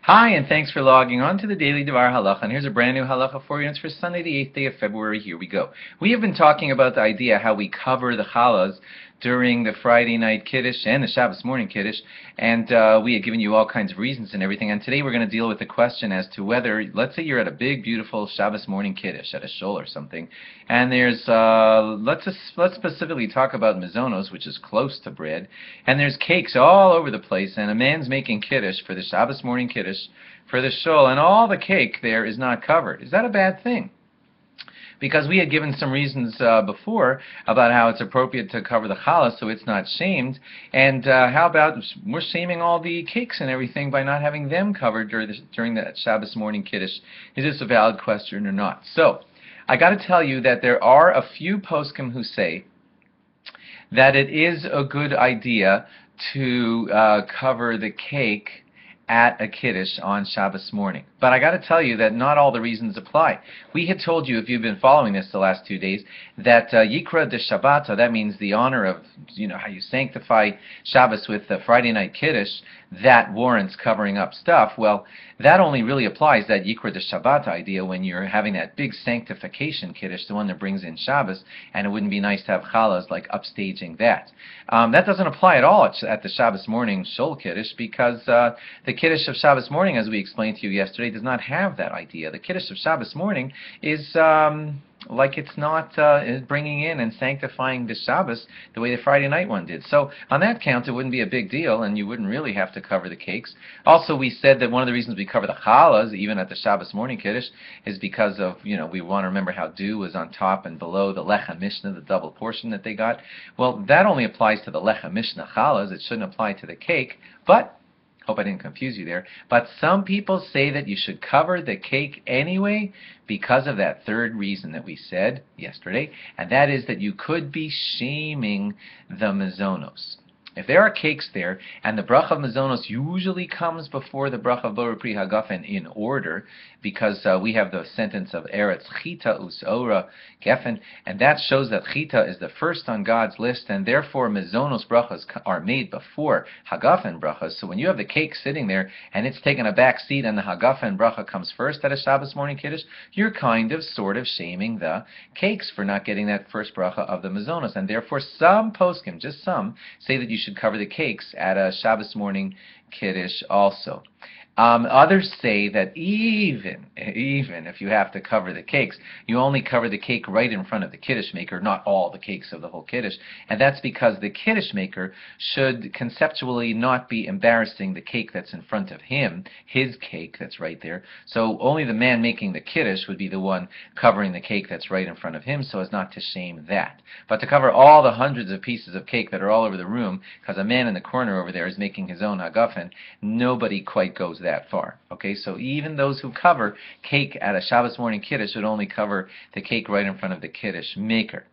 Hi, and thanks for logging on to the Daily DVAR Halacha. And here's a brand new halacha for you. And it's for Sunday, the 8th day of February. Here we go. We have been talking about the idea how we cover the challahs during the Friday night Kiddush and the Shabbos morning Kiddush. And we had given you all kinds of reasons and everything. And today we're going to deal with the question as to whether, let's say you're at a big, beautiful Shabbos morning Kiddush at a shul or something. And there's, let's specifically talk about mizonos, which is close to bread. And there's cakes all over the place. And a man's making Kiddush for the Shabbos morning Kiddush for the shul, and all the cake there is not covered. Is that a bad thing? Because we had given some reasons before about how it's appropriate to cover the challah so it's not shamed, and how about we're shaming all the cakes and everything by not having them covered during the Shabbos morning Kiddush? Is this a valid question or not? So, I got to tell you that there are a few poskim who say that it is a good idea to cover the cake at a Kiddush on Shabbos morning. But I got to tell you that not all the reasons apply. We had told you, if you've been following this the last 2 days, that Yikra de Shabbata, that means the honor of, how you sanctify Shabbos with the Friday night Kiddush, that warrants covering up stuff. Well, that only really applies, that Yikra de Shabbata idea, when you're having that big sanctification Kiddush, the one that brings in Shabbos, and it wouldn't be nice to have challahs like upstaging that. That doesn't apply at all at the Shabbos morning Shul Kiddush, because the Kiddush of Shabbos morning, as we explained to you yesterday, does not have that idea. The Kiddush of Shabbos morning is like it's not bringing in and sanctifying the Shabbos the way the Friday night one did. So on that count, it wouldn't be a big deal, and you wouldn't really have to cover the cakes. Also, we said that one of the reasons we cover the challahs, even at the Shabbos morning Kiddush, is because of, we want to remember how dew was on top and below the Lechem Mishnah, the double portion that they got. Well, that only applies to the Lechem Mishnah challahs. It shouldn't apply to the cake, but hope I didn't confuse you there. But some people say that you should cover the cake anyway because of that third reason that we said yesterday, and that is that you could be shaming the mizonos. If there are cakes there, and the bracha of mizonos usually comes before the bracha of Borei Pri Hagafen in order, because we have the sentence of Eretz Chita Us Ora Gefen, and that shows that Chita is the first on God's list, and therefore mizonos brachas are made before Hagafen brachas. So when you have the cake sitting there, and it's taken a back seat, and the Hagafen bracha comes first at a Shabbos morning Kiddush, you're kind of, sort of shaming the cakes for not getting that first bracha of the mizonos, and therefore some poskim, just some, say that you should cover the cakes at a Shabbos morning Kiddush also. Others say that even if you have to cover the cakes, you only cover the cake right in front of the Kiddush maker, not all the cakes of the whole Kiddush. And that's because the Kiddush maker should conceptually not be embarrassing the cake that's in front of him, his cake that's right there. So only the man making the Kiddush would be the one covering the cake that's right in front of him, so as not to shame that. But to cover all the hundreds of pieces of cake that are all over the room, because a man in the corner over there is making his own hagafen, nobody quite goes that far. Okay, so even those who cover cake at a Shabbos morning Kiddush would only cover the cake right in front of the Kiddush maker.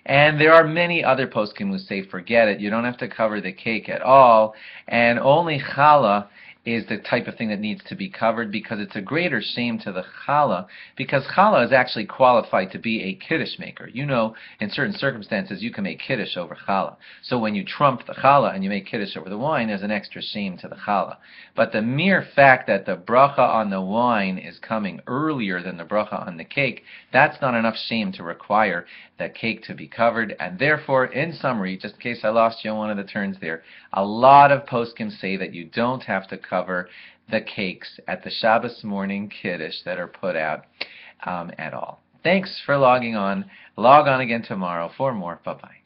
And there are many other poskim who say, forget it, you don't have to cover the cake at all, and only challah is the type of thing that needs to be covered, because it's a greater shame to the challah, because challah is actually qualified to be a kiddush maker. In certain circumstances, you can make kiddush over challah. So when you trump the challah and you make kiddush over the wine, there's an extra shame to the challah. But the mere fact that the bracha on the wine is coming earlier than the bracha on the cake, that's not enough shame to require the cake to be covered. And therefore, in summary, just in case I lost you on one of the turns there, a lot of poskim say that you don't have to cover the cakes at the Shabbos morning Kiddush that are put out at all. Thanks for logging on. Log on again tomorrow for more. Bye-bye.